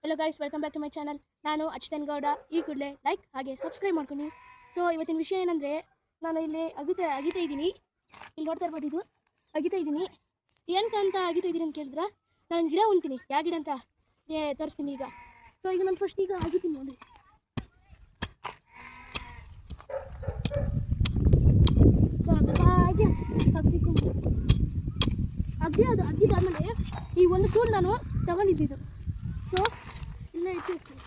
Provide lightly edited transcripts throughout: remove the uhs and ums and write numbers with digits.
Hello guys, welcome back to my channel. ನಾನು ಅಚ್ಯುತನ್ ಗೌಡ. ಈ ಕೂಡಲೇ ಲೈಕ್ ಹಾಗೆ ಸಬ್ಸ್ಕ್ರೈಬ್ ಮಾಡ್ತೀನಿ. ಸೊ ಇವತ್ತಿನ ವಿಷಯ ಏನಂದರೆ, ನಾನು ಇಲ್ಲಿ ಅಗಿತಾ ಇದ್ದೀನಿ. ಇಲ್ಲಿ ನೋಡ್ತಾ ಇರ್ಬೋದು, ಇದು ಅಗಿತಾ ಇದ್ದೀನಿ. ಏನಕ್ಕೆ ಅಂತ ಅಗಿತಾ ಇದ್ದೀನಿ ಅಂತ ಕೇಳಿದ್ರೆ, ನಾನು ಗಿಡ ಉಣ್ತೀನಿ. ಯಾವ ಗಿಡ ಅಂತ ತೋರಿಸ್ತೀನಿ ಈಗ. ಸೊ ಈಗ ನಾನು ಫಸ್ಟ್ ಈಗ ಅಗಿತೀನಿ ನೋಡಿ. ಸೊ ಹಾಗೆ ಅಗ್ದಿದ್ದಾದಮೇಲೆ ಈ ಒಂದು ಟೂಲ್ ನಾನು ತಗೊಂಡಿದ್ದು. ಸೊ ಇಲ್ಲೇ ಇಟ್ಟಿರ್ತೀನಿ.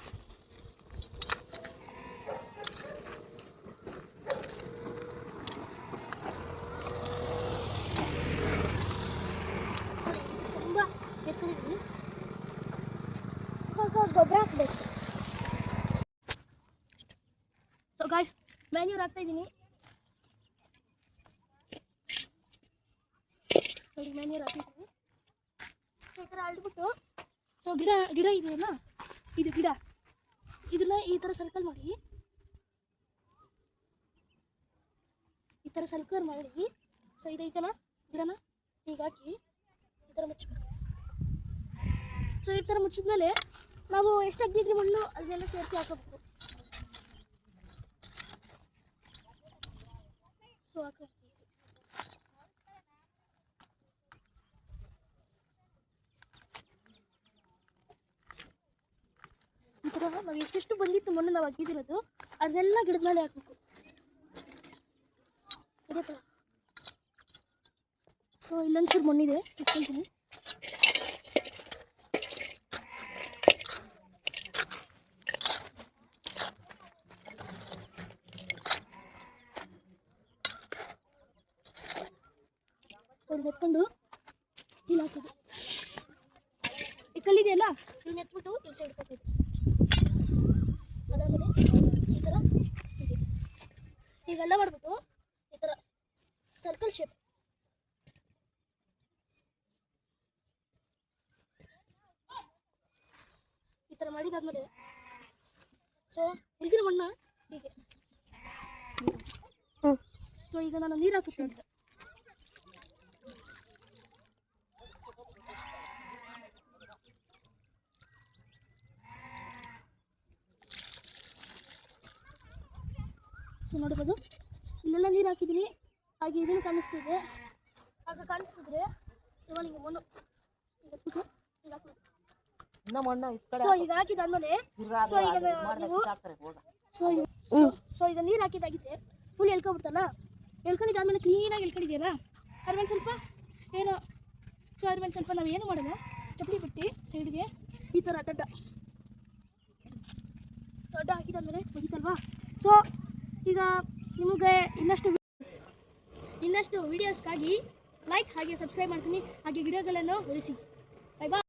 ತುಂಬ ಎತ್ಕೊಂಡಿದ್ದೀನಿ. ಗೊಬ್ಬರ ಹಾಕಬೇಕು. ಸೊ ಗಾಯ್ಸ್, ಮ್ಯಾನ್ಯೂರ್ ಹಾಕ್ತಾ ಇದ್ದೀನಿ. ನೋಡಿ, ಮ್ಯಾನ್ಯೂರ್ ಹಾಕಿದ್ದೀನಿ. ಸೊ ಈ ಥರ ಅಳ್ಬಿಟ್ಟು, ಸೊ ಗಿಡ ಇದೆಯಲ್ಲ, ಇದು ಗಿಡ, ಇದನ್ನ ಈ ಥರ ಸರ್ಕಲ್ ಮಾಡಿ, ಈ ಥರ ಸರ್ಕಲ್ ಮಾಡಿ, ಸೊ ಇದೈತಲ್ಲ ಗಿಡನ ಈಗ ಹಾಕಿ ಈ ಥರ ಮುಚ್ಚಬೇಕು. ಸೊ ಈ ಥರ ಮುಚ್ಚಿದ್ಮೇಲೆ ನಾವು ಎಷ್ಟು ಅಗ್ದಿದ್ರಿ ಮಣ್ಣು ಅದನ್ನೆಲ್ಲ ಸೇರಿಸಿ ಹಾಕಬೇಕು. ಸೊ ಹಾಕಬೇಕು. ಈ ಥರ ನಾವು ಎಷ್ಟೆಷ್ಟು ಬಂದಿತ್ತು ಮಣ್ಣು ನಾವು ಹಾಕಿದಿರೋದು ಅದನ್ನೆಲ್ಲ ಗಿಡದ ಮೇಲೆ ಹಾಕಬೇಕು. ಇದೇ ಥರ. ಸೊ ಇಲ್ಲೊಂಚೂರು ಮಣ್ಣಿದೆ, ಇಟ್ಕೊಳ್ತೀನಿ. ಅವ್ರಿಗೆ ಎತ್ಕೊಂಡು ಇಲ್ಲಿ ಹಾಕೋದು. ಈ ಕಲ್ಲಿದೆಯಲ್ಲ, ಇದನ್ನ ಎತ್ಬಿಟ್ಟು ಇಲ್ಲಿ ಸೈಡ್ ಹಾಕೋದು. ಅದಾದಮೇಲೆ ಈ ಥರ ಇದೆ. ಈಗೆಲ್ಲ ಮಾಡಿಬಿಟ್ಟು ಈ ಥರ ಸರ್ಕಲ್ ಶೇಪ್ ಈ ಥರ ಮಾಡಿದಾದ್ಮೇಲೆ, ಸೊ ಉಳಿದಿರೋ ಮಣ್ಣ ಹೀಗೆ. ಸೊ ಈಗ ನಾನು ನೀರು ಹಾಕುತ್ತೇನೆ. ಸೊ ನೋಡ್ಬೋದು, ಇಲ್ಲೆಲ್ಲ ನೀರು ಹಾಕಿದ್ದೀನಿ. ಹಾಗೆ ಇದನ್ನು ಕಾಣಿಸ್ತಿದೆ. ಆಗ ಕಾಣಿಸ್ತಿದ್ರೆ ಇವಾಗ ಈಗ ಮಣ್ಣು ಈಗ ಹಾಕ್ಬೇಕು. ಸೊ ಈಗ ಹಾಕಿದಾದ್ಮೇಲೆ, ಸೊ ಈಗ ನೀವು ಸೊ ಈಗ ನೀರು ಹಾಕಿದಾಗಿದೆ. ಫುಲ್ ಎಳ್ಕೊಬಿಡ್ತಲ್ಲ, ಎಳ್ಕೊಂಡಿದ್ದಾದ್ಮೇಲೆ ಕ್ಲೀನಾಗಿ ಎಳ್ಕೊಂಡಿದೆಯಲ್ಲ, ಅದ್ಮೇಲೆ ಸ್ವಲ್ಪ ಏನೋ, ಸೊ ಅದ್ಮೇಲೆ ಸ್ವಲ್ಪ ನಾವು ಏನು ಮಾಡೋಣ, ಚಪ್ಪಲಿ ಬಿಟ್ಟು ಸೈಡ್ಗೆ ಈ ಥರ ಅಡ್ಡ, ಸೊ ಅಡ್ಡ ಹಾಕಿದಾದ್ಮೇಲೆ ಮುಗಿತಲ್ವಾ. ಸೊ ಈಗ ನಿಮಗೆ ಇನ್ನಷ್ಟು ವೀಡಿಯೋಸ್ಗಾಗಿ ಲೈಕ್ ಹಾಗೆ ಸಬ್ಸ್ಕ್ರೈಬ್ ಮಾಡ್ತೀನಿ. ಹಾಗೆ ವಿಡಿಯೋಗಳನ್ನು ಉಳಿಸಿ. ಬೈ ಬಾಯ್.